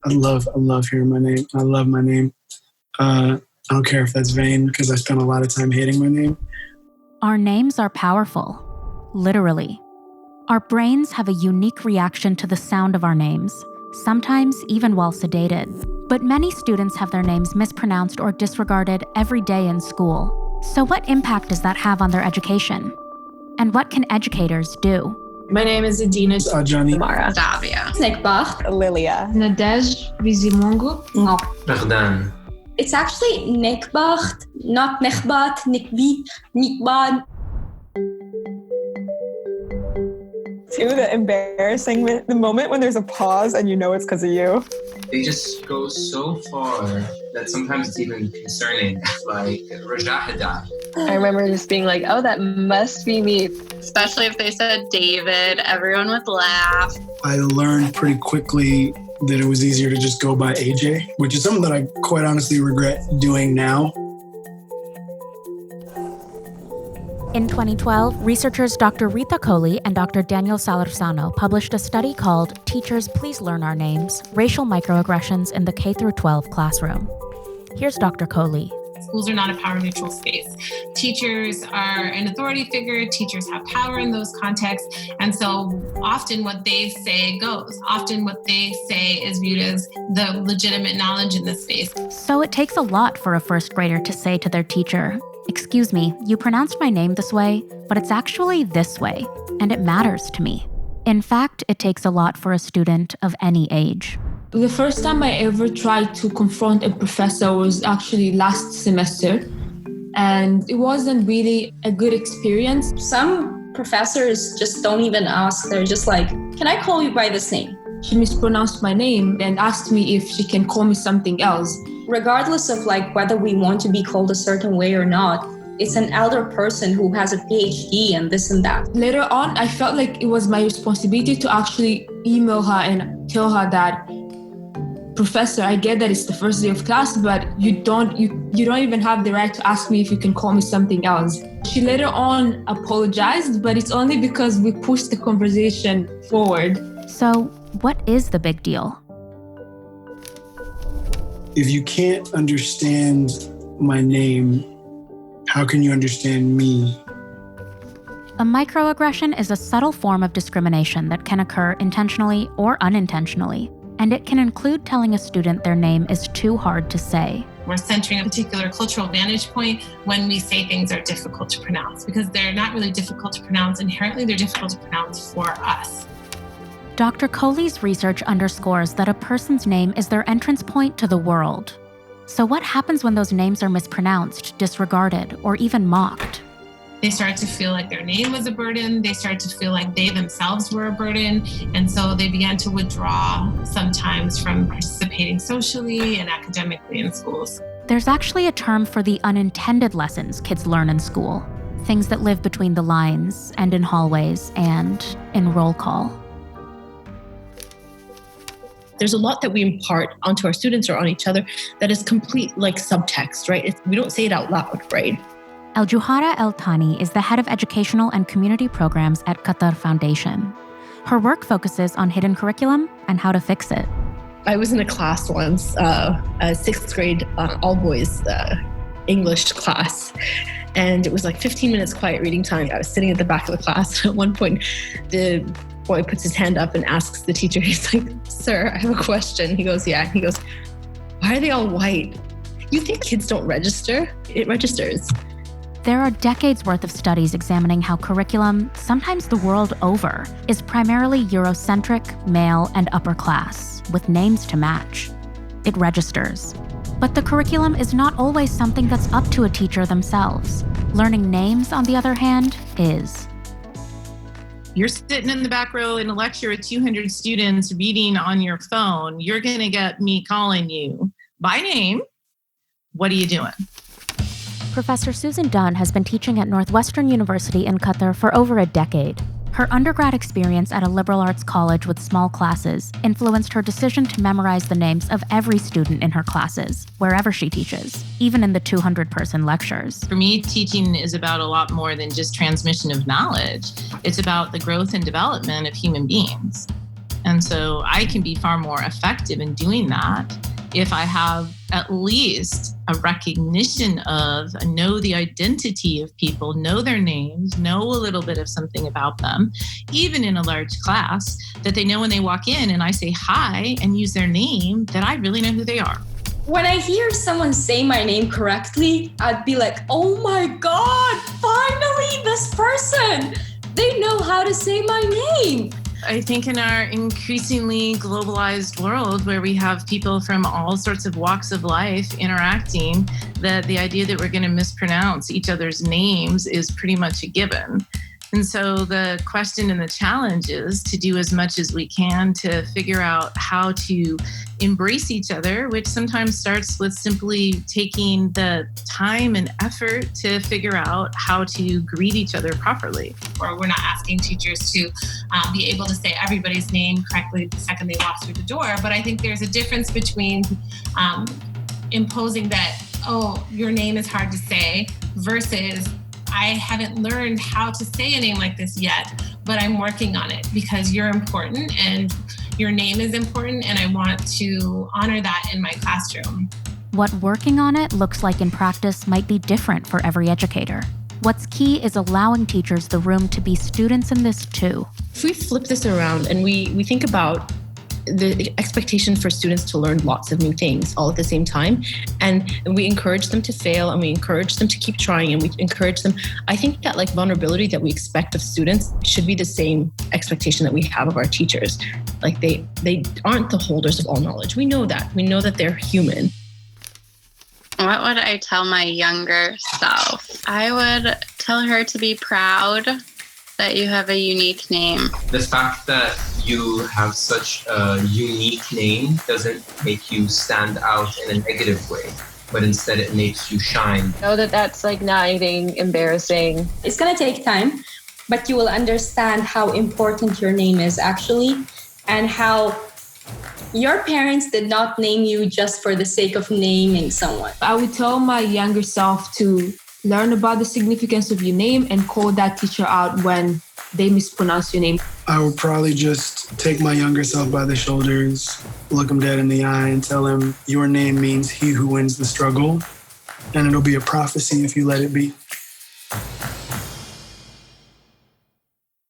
I love hearing my name. I love my name. I don't care if that's vain because I spent a lot of time hating my name. Our names are powerful, literally. Our brains have a unique reaction to the sound of our names, sometimes even while sedated. But many students have their names mispronounced or disregarded every day in school. So what impact does that have on their education? And what can educators do? My name is Adina. Ajani. Mara. Davia. Nekbach. Lilia. Nadej Bizimungu. No. Rahdan. It's actually Nekbach, not Nekbat, Nikbi, Nikbad. The embarrassing the moment when there's a pause and you know it's because of you. They just go so far that sometimes it's even concerning, like Rajahada. I remember just being like, oh, that must be me. Especially if they said David, everyone would laugh. I learned pretty quickly that it was easier to just go by AJ, which is something that I quite honestly regret doing now. In 2012, researchers Dr. Rita Kohli and Dr. Daniel Salarsano published a study called Teachers, Please Learn Our Names, Racial Microaggressions in the K-12 Classroom. Here's Dr. Kohli. Schools are not a power-neutral space. Teachers are an authority figure. Teachers have power in those contexts. And so often what they say goes. Often what they say is viewed as the legitimate knowledge in this space. So it takes a lot for a first grader to say to their teacher, "Excuse me, you pronounced my name this way, but it's actually this way, and it matters to me." In fact, it takes a lot for a student of any age. The first time I ever tried to confront a professor was actually last semester, and it wasn't really a good experience. Some professors just don't even ask. They're just like, can I call you by this name? She mispronounced my name and asked me if she can call me something else. Regardless of whether we want to be called a certain way or not, it's an elder person who has a PhD and this and that. Later on, I felt like it was my responsibility to actually email her and tell her that, "Professor, I get that it's the first day of class, but you don't even have the right to ask me if you can call me something else." She later on apologized, but it's only because we pushed the conversation forward. So, what is the big deal? If you can't understand my name, how can you understand me? A microaggression is a subtle form of discrimination that can occur intentionally or unintentionally, and it can include telling a student their name is too hard to say. We're centering a particular cultural vantage point when we say things are difficult to pronounce, because they're not really difficult to pronounce. Inherently, they're difficult to pronounce for us. Dr. Kohli's research underscores that a person's name is their entrance point to the world. So what happens when those names are mispronounced, disregarded, or even mocked? They start to feel like their name was a burden. They start to feel like they themselves were a burden. And so they began to withdraw sometimes from participating socially and academically in schools. There's actually a term for the unintended lessons kids learn in school, things that live between the lines and in hallways and in roll call. There's a lot that we impart onto our students or on each other that is complete subtext, right? We don't say it out loud, right? Al-Juhara El-Thani is the head of educational and community programs at Qatar Foundation. Her work focuses on hidden curriculum and how to fix it. I was in a class once, a sixth grade all-boys English class, and it was 15 minutes quiet reading time. I was sitting at the back of the class. At one point, the boy puts his hand up and asks the teacher, he's like, "Sir, I have a question." He goes, "Yeah." He goes, "Why are they all white?" You think kids don't register? It registers. There are decades worth of studies examining how curriculum, sometimes the world over, is primarily Eurocentric, male, and upper class, with names to match. It registers. But the curriculum is not always something that's up to a teacher themselves. Learning names, on the other hand, is. You're sitting in the back row in a lecture with 200 students reading on your phone. You're going to get me calling you by name. What are you doing? Professor Susan Dunn has been teaching at Northwestern University in Qatar for over a decade. Her undergrad experience at a liberal arts college with small classes influenced her decision to memorize the names of every student in her classes, wherever she teaches, even in the 200-person lectures. For me, teaching is about a lot more than just transmission of knowledge. It's about the growth and development of human beings. And so I can be far more effective in doing that if I have at least a recognition of, know the identity of people, know their names, know a little bit of something about them, even in a large class, that they know when they walk in and I say hi and use their name, that I really know who they are. When I hear someone say my name correctly, I'd be like, oh my God, finally this person, they know how to say my name. I think in our increasingly globalized world where we have people from all sorts of walks of life interacting, that the idea that we're going to mispronounce each other's names is pretty much a given. And so the question and the challenge is to do as much as we can to figure out how to embrace each other, which sometimes starts with simply taking the time and effort to figure out how to greet each other properly. Or we're not asking teachers to be able to say everybody's name correctly the second they walk through the door. But I think there's a difference between imposing that, oh, your name is hard to say, versus I haven't learned how to say a name like this yet, but I'm working on it because you're important and your name is important, and I want to honor that in my classroom. What working on it looks like in practice might be different for every educator. What's key is allowing teachers the room to be students in this too. If we flip this around and we think about the expectation for students to learn lots of new things all at the same time, and we encourage them to fail, and we encourage them to keep trying, and we encourage them. I think that vulnerability that we expect of students should be the same expectation that we have of our teachers. They aren't the holders of all knowledge. We know that. We know that they're human. What would I tell my younger self? I would tell her to be proud that you have a unique name. The fact that you have such a unique name doesn't make you stand out in a negative way, but instead it makes you shine. Know that that's not anything embarrassing. It's going to take time, but you will understand how important your name is actually, and how your parents did not name you just for the sake of naming someone. I would tell my younger self to learn about the significance of your name and call that teacher out when they mispronounce your name. I would probably just take my younger self by the shoulders, look him dead in the eye and tell him, your name means he who wins the struggle, and it'll be a prophecy if you let it be.